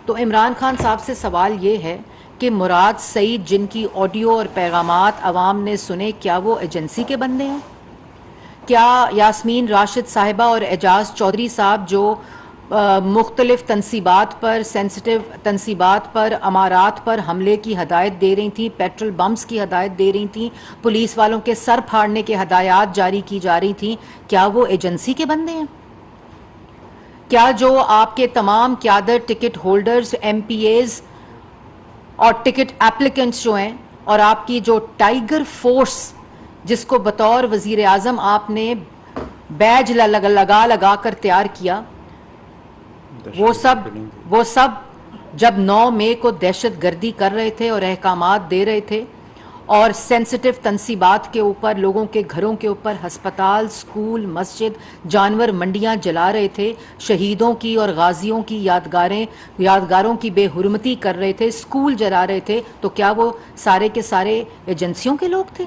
तो इमरान खान साहब से सवाल ये है कि मुराद सईद जिनकी ऑडियो और पैगामात अवाम ने सुने, क्या वो एजेंसी के बंदे हैं? क्या यास्मीन राशिद साहिबा और एजाज चौधरी साहब जो मुख्तलिफ तनसीबात पर, सेंसिटिव तनसीबात पर, अमारात पर हमले की हदायत दे रही थी, पेट्रोल बम्स की हदायत दे रही थी, पुलिस वालों के सर फाड़ने के हदायत जारी की जा रही थी, क्या वो एजेंसी के बंदे हैं? क्या जो आपके तमाम क्यादर टिकट होल्डर्स, एमपीएज और टिकट एप्लीकेंट्स जो हैं, और आपकी जो टाइगर फोर्स जिसको बतौर वजीर आजम आपने बैज लगा लगा कर तैयार किया, वो सब जब 9 मई को दहशत गर्दी कर रहे थे और अहकामात दे रहे थे और सेंसिटिव तनसीबात के ऊपर, लोगों के घरों के ऊपर, हस्पताल, स्कूल, मस्जिद, जानवर मंडियां जला रहे थे, शहीदों की और गाजियों की यादगारों की बेहुरमती कर रहे थे, स्कूल जला रहे थे, तो क्या वो सारे के सारे एजेंसियों के लोग थे?